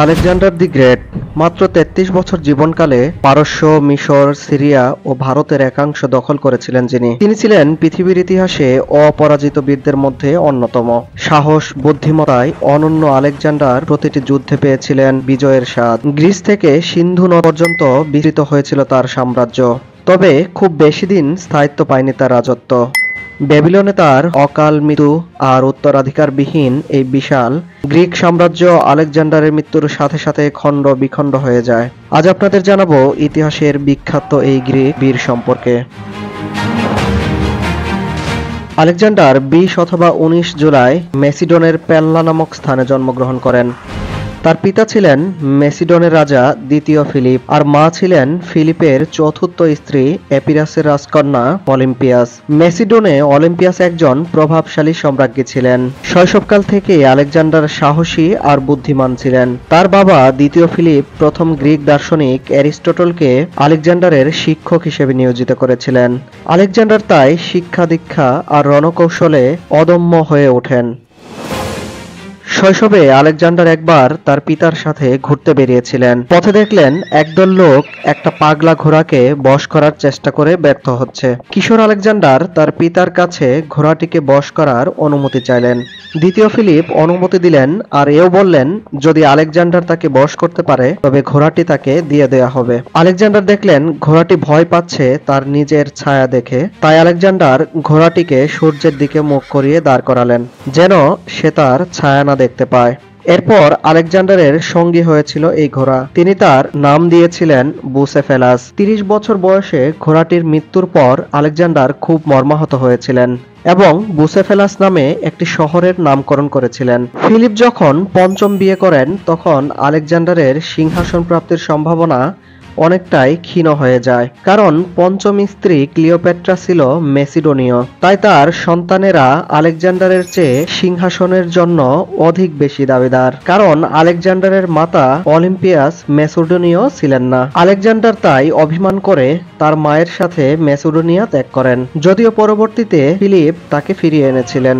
Alexander the great মাত্র ৩৩ বছর জীবনকালে পারস্য, মিশর, সিরিয়া ও ভারতের একাংশ দখল করেছিলেন তিনি ছিলেন পৃথিবীর ইতিহাসে অপরাজিত বীরদের মধ্যে অন্যতম। সাহস, বুদ্ধিমত্তায় অনন্য আলেকজান্ডার প্রতিটি যুদ্ধে পেয়েছিলেন বিজয়ের স্বাদ। গ্রিস থেকে সিন্ধু নদ পর্যন্ত বিস্তৃত হয়েছিল তার সাম্রাজ্য, তবে খুব বেশি দিন স্থায়িত্ব পায়নি তার রাজত্ব। ব্যাবিলনে তার অকাল মৃত্যু আর উত্তরাধিকারবিহীন এই বিশাল গ্রিক সাম্রাজ্য আলেকজান্ডারের মৃত্যুর সাথে সাথে খণ্ড বিখণ্ড হয়ে যায়। আজ আপনাদের জানাবো ইতিহাসের বিখ্যাত এই গ্রিক বীর সম্পর্কে। আলেকজান্ডার ২০ অথবা ১৯ জুলাই মেসিডনের পেল্লা নামক স্থানে জন্মগ্রহণ করেন। তার পিতা ছিলেন মেসিডনের রাজা দ্বিতীয় ফিলিপ, আর মা ছিলেন ফিলিপের চতুর্থ স্ত্রী এপিরাসের রাজকন্যা অলিম্পিয়াস। মেসিডনে অলিম্পিয়াস একজন প্রভাবশালী সম্রাজ্ঞী ছিলেন। শৈশবকাল থেকে আলেকজান্ডার সাহসী আর বুদ্ধিমান ছিলেন। তার বাবা দ্বিতীয় ফিলিপ প্রথম গ্রিক দার্শনিক অ্যারিস্টটলকে আলেকজান্ডারের শিক্ষক হিসেবে নিয়োজিত করেছিলেন। আলেকজান্ডার তাই শিক্ষা দীক্ষা আর রণকৌশলে অদম্য হয়ে ওঠেন। শৈশবে আলেকজান্ডার একবার তার পিতার সাথে ঘুরতে বেরিয়েছিলেন। পথে দেখলেন একদল লোক একটা পাগলা ঘোড়াকে বশ করার চেষ্টা করে ব্যর্থ হচ্ছে। কিশোর আলেকজান্ডার তার পিতার কাছে ঘোড়াটিকে বশ করার অনুমতি চাইলেন। দ্বিতীয় ফিলিপ অনুমতি দিলেন, আর এও বললেন যদি আলেকজান্ডার তাকে বশ করতে পারে তবে ঘোড়াটি তাকে দিয়ে দেয়া হবে। আলেকজান্ডার দেখলেন ঘোড়াটি ভয় পাচ্ছে তার নিজের ছায়া দেখে, তাই আলেকজান্ডার ঘোড়াটিকে সূর্যের দিকে মুখ করিয়ে দাঁড় করালেন, যেন সে তার ছায়া না দেখতে পায়। এরপর আলেকজান্ডারের সঙ্গী হয়েছিল এই ঘোড়া। তিনি তার নাম দিয়েছিলেন বুসেফেলাস। ৩০ বছর বয়সে ঘোড়াটির মৃত্যুর পর আলেকজান্ডার খুব মর্মাহত হয়েছিলেন এবং বুসেফেলাস নামে একটি শহরের নামকরণ করেছিলেন। ফিলিপ যখন পঞ্চম বিয়ে করেন তখন আলেকজান্ডারের সিংহাসন প্রাপ্তির সম্ভাবনা অনেকটাই ক্ষীণ হয়ে যায়, কারণ পঞ্চম স্ত্রী ক্লিওপেট্রা ছিল মেসিডোনীয়। তাই তার সন্তানেরা আলেকজান্ডারের চেয়ে সিংহাসনের জন্য অধিক বেশি দাবিদার, কারণ আলেকজান্ডারের মাতা অলিম্পিয়াস মেসিডোনীয় ছিলেন না। আলেকজান্ডার তাই অভিমান করে তার মায়ের সাথে মেসিডোনিয়া ত্যাগ করেন, যদিও পরবর্তীতে ফিলিপ তাকে ফিরিয়ে এনেছিলেন।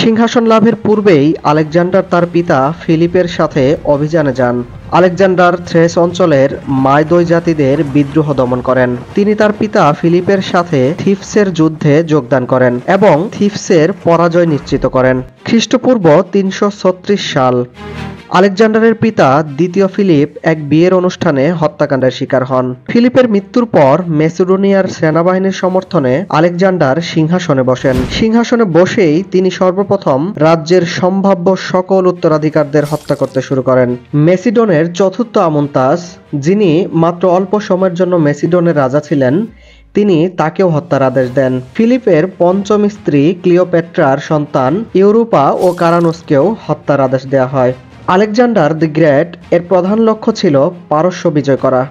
সিংহাসন লাভের পূর্বেই আলেকজান্ডার তার পিতা ফিলিপের সাথে অভিযানে যান। আলেকজান্ডার থ্রেস অঞ্চলের মাইদয় জাতিদের বিদ্রোহ দমন করেন। তিনি তার পিতা ফিলিপের সাথে থিফসের যুদ্ধে যোগদান করেন এবং থিফসের পরাজয় নিশ্চিত করেন। খ্রিস্টপূর্ব ৩৩৬ সাল। আলেকজান্ডারের পিতা দ্বিতীয় ফিলিপ এক বিয়ের অনুষ্ঠানে হত্যাকাণ্ডের শিকার হন। ফিলিপের মৃত্যুর পর মেসিডোনিয়ার সেনাবাহিনীর সমর্থনে আলেকজান্ডার সিংহাসনে বসেন। সিংহাসনে বসেই তিনি সর্বপ্রথম রাজ্যের সম্ভাব্য সকল উত্তরাধিকারদের হত্যা করতে শুরু করেন। মেসিডনের চতুর্থ আমুনতাস, যিনি মাত্র অল্প সময়ের জন্য মেসিডনের রাজা ছিলেন, তিনি তাকেও হত্যার আদেশ দেন। ফিলিপের পঞ্চম স্ত্রী ক্লিওপেট্রার সন্তান ইউরোপা ও কারানুসকেও হত্যার আদেশ দেওয়া হয়। আলেকজান্ডার দি গ্রেট এর প্রধান লক্ষ্য ছিল পারস্য বিজয় করা,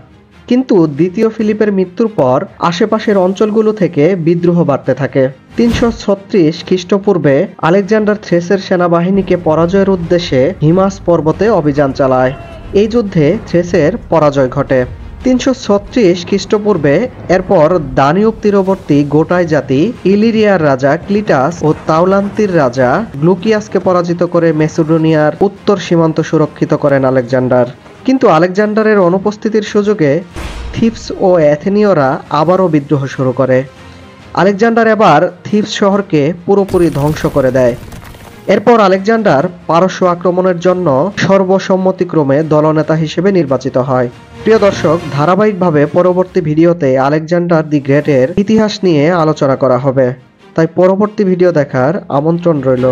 কিন্তু দ্বিতীয় ফিলিপের মৃত্যুর পর আশেপাশের অঞ্চলগুলো থেকে বিদ্রোহ বাড়তে থাকে। ৩৩৬ খ্রিস্টপূর্বে আলেকজান্ডার থ্রেসের সেনাবাহিনীকে পরাজয়ের উদ্দেশ্যে হিমাস পর্বতে অভিযান চালায়। এই যুদ্ধে থ্রেসের পরাজয় ঘটে। ৩৩৬ খ্রিস্টপূর্বে এরপর দানিউব তীরবর্তী গোটাই জাতি ইলিরিয়ার রাজা ক্লিটাস ও তাওলান্তির রাজা গ্লুকিয়াসকে পরাজিত করে মেসিডোনিয়ার উত্তর সীমান্ত সুরক্ষিত করেন আলেকজান্ডার। কিন্তু আলেকজান্ডারের অনুপস্থিতির সুযোগে থিফস ও অ্যাথেনীয়রা আবারও বিদ্রোহ শুরু করে। আলেকজান্ডার এবার থিফস শহরকে পুরোপুরি ধ্বংস করে দেয়। এরপর আলেকজান্ডার পারস্য আক্রমণের জন্য সর্বসম্মতিক্রমে দলনেতা হিসেবে নির্বাচিত হয়। প্রিয় দর্শক, ধারাবাহিকভাবে পরবর্তী ভিডিওতে আলেকজান্ডার দি গ্রেটের ইতিহাস নিয়ে আলোচনা করা হবে, তাই পরবর্তী ভিডিও দেখার আমন্ত্রণ রইল।